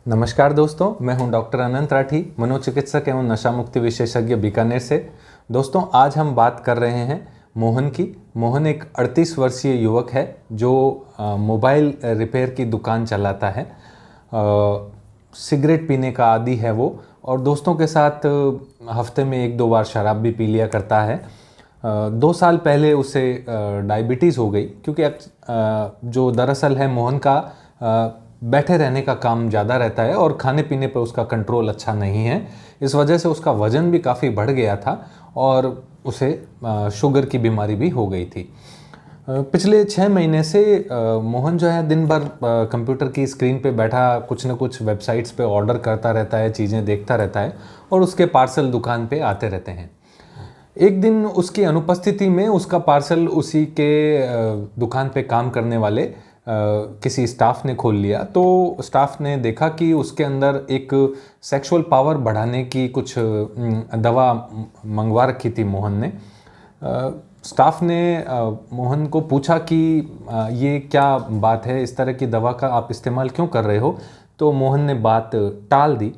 नमस्कार दोस्तों, मैं हूं डॉक्टर अनंत राठी, मनोचिकित्सक एवं नशा मुक्ति विशेषज्ञ बीकानेर से। दोस्तों, आज हम बात कर रहे हैं मोहन की। मोहन एक 38 वर्षीय युवक है जो मोबाइल रिपेयर की दुकान चलाता है। सिगरेट पीने का आदी है वो, और दोस्तों के साथ हफ्ते में 1-2 बार शराब भी पी लिया करता है। 2 साल पहले उसे डायबिटीज़ हो गई, क्योंकि जो दरअसल है मोहन का बैठे रहने का काम ज़्यादा रहता है और खाने पीने पर उसका कंट्रोल अच्छा नहीं है। इस वजह से उसका वज़न भी काफ़ी बढ़ गया था और उसे शुगर की बीमारी भी हो गई थी। पिछले 6 महीने से मोहन जो है दिन भर कंप्यूटर की स्क्रीन पे बैठा कुछ न कुछ वेबसाइट्स पे ऑर्डर करता रहता है, चीज़ें देखता रहता है और उसके पार्सल दुकान पे आते रहते हैं। एक दिन उसकी अनुपस्थिति में उसका पार्सल उसी के दुकान पे काम करने वाले किसी स्टाफ ने खोल लिया। तो स्टाफ ने देखा कि उसके अंदर एक सेक्सुअल पावर बढ़ाने की कुछ दवा मंगवा रखी थी मोहन ने। स्टाफ ने मोहन को पूछा कि ये क्या बात है, इस तरह की दवा का आप इस्तेमाल क्यों कर रहे हो। तो मोहन ने बात टाल दी।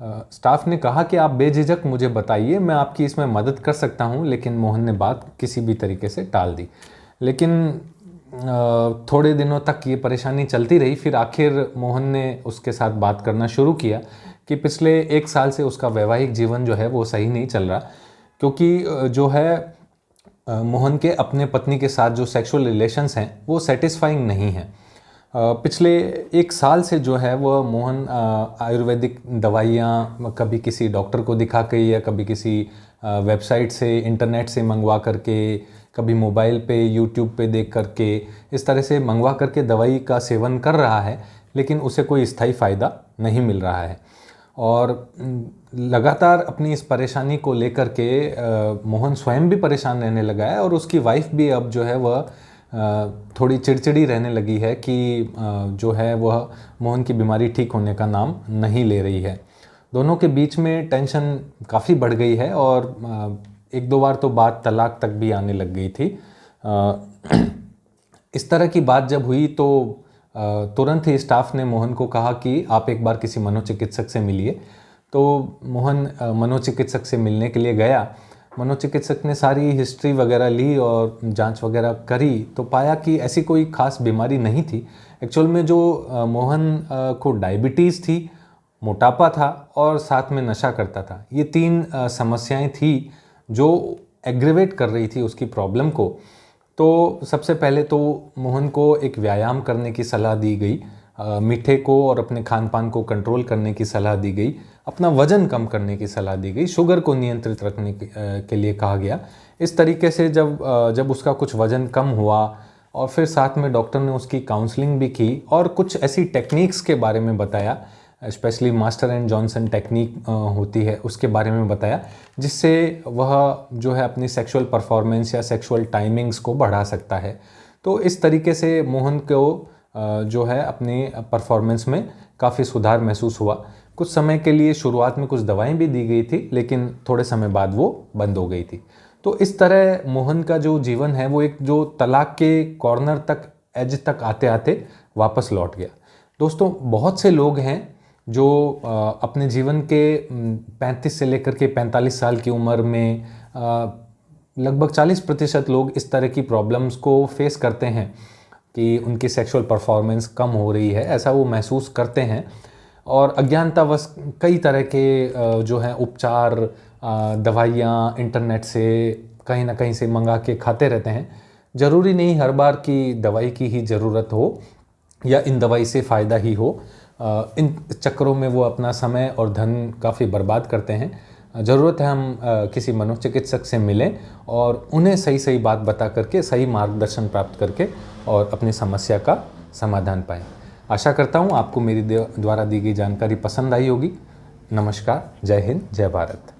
स्टाफ ने कहा कि आप बेझिझक मुझे बताइए, मैं आपकी इसमें मदद कर सकता हूँ। लेकिन मोहन ने बात किसी भी तरीके से टाल दी। लेकिन थोड़े दिनों तक ये परेशानी चलती रही। फिर आखिर मोहन ने उसके साथ बात करना शुरू किया कि पिछले 1 साल से उसका वैवाहिक जीवन जो है वो सही नहीं चल रहा, क्योंकि जो है मोहन के अपने पत्नी के साथ जो सेक्सुअल रिलेशंस हैं वो सेटिस्फाइंग नहीं हैं। पिछले 1 साल से जो है वह मोहन आयुर्वेदिक दवाइयाँ कभी किसी डॉक्टर को दिखा के या कभी किसी वेबसाइट से, इंटरनेट से मंगवा करके, कभी मोबाइल पे, यूट्यूब पे देख करके, इस तरह से मंगवा करके दवाई का सेवन कर रहा है, लेकिन उसे कोई स्थायी फ़ायदा नहीं मिल रहा है। और लगातार अपनी इस परेशानी को लेकर के मोहन स्वयं भी परेशान रहने लगा है और उसकी वाइफ भी अब जो है वह थोड़ी चिड़चिड़ी रहने लगी है कि जो है वह मोहन की बीमारी ठीक होने का नाम नहीं ले रही है। दोनों के बीच में टेंशन काफ़ी बढ़ गई है और 1-2 बार तो बात तलाक तक भी आने लग गई थी। इस तरह की बात जब हुई तो तुरंत ही स्टाफ ने मोहन को कहा कि आप एक बार किसी मनोचिकित्सक से मिलिए। तो मोहन मनोचिकित्सक से मिलने के लिए गया। मनोचिकित्सक ने सारी हिस्ट्री वगैरह ली और जांच वगैरह करी तो पाया कि ऐसी कोई ख़ास बीमारी नहीं थी। एक्चुअल में जो मोहन को डायबिटीज़ थी, मोटापा था और साथ में नशा करता था। ये 3 समस्याएं थी जो एग्रीवेट कर रही थी उसकी प्रॉब्लम को। तो सबसे पहले तो मोहन को एक व्यायाम करने की सलाह दी गई, मीठे को और अपने खान पान को कंट्रोल करने की सलाह दी गई, अपना वज़न कम करने की सलाह दी गई, शुगर को नियंत्रित रखने के लिए कहा गया। इस तरीके से जब उसका कुछ वज़न कम हुआ और फिर साथ में डॉक्टर ने उसकी काउंसलिंग भी की और कुछ ऐसी टेक्निक्स के बारे में बताया, specially master and Johnson technique होती है, उसके बारे में बताया, जिससे वह जो है अपनी सेक्सुअल परफॉर्मेंस या सेक्सुअल टाइमिंग्स को बढ़ा सकता है। तो इस तरीके से मोहन को जो है अपनी परफॉर्मेंस में काफ़ी सुधार महसूस हुआ। कुछ समय के लिए शुरुआत में कुछ दवाएं भी दी गई थी, लेकिन थोड़े समय बाद वो बंद हो गई थी। तो इस तरह मोहन का जो जीवन है वो एक जो तलाक के कॉर्नर तक, एज तक आते आते वापस लौट गया। दोस्तों, बहुत से लोग हैं जो अपने जीवन के 35 से लेकर के 45 साल की उम्र में लगभग 40% लोग इस तरह की प्रॉब्लम्स को फेस करते हैं कि उनकी सेक्सुअल परफॉर्मेंस कम हो रही है, ऐसा वो महसूस करते हैं। और अज्ञानतावश कई तरह के जो हैं उपचार, दवाइयाँ इंटरनेट से कहीं ना कहीं से मंगा के खाते रहते हैं। ज़रूरी नहीं हर बार की दवाई की ही ज़रूरत हो या इन दवाई से फ़ायदा ही हो। इन चक्करों में वो अपना समय और धन काफ़ी बर्बाद करते हैं। ज़रूरत है हम किसी मनोचिकित्सक से मिलें और उन्हें सही सही बात बता करके, सही मार्गदर्शन प्राप्त करके और अपनी समस्या का समाधान पाएं। आशा करता हूँ आपको मेरी द्वारा दी गई जानकारी पसंद आई होगी। नमस्कार, जय हिंद, जय भारत।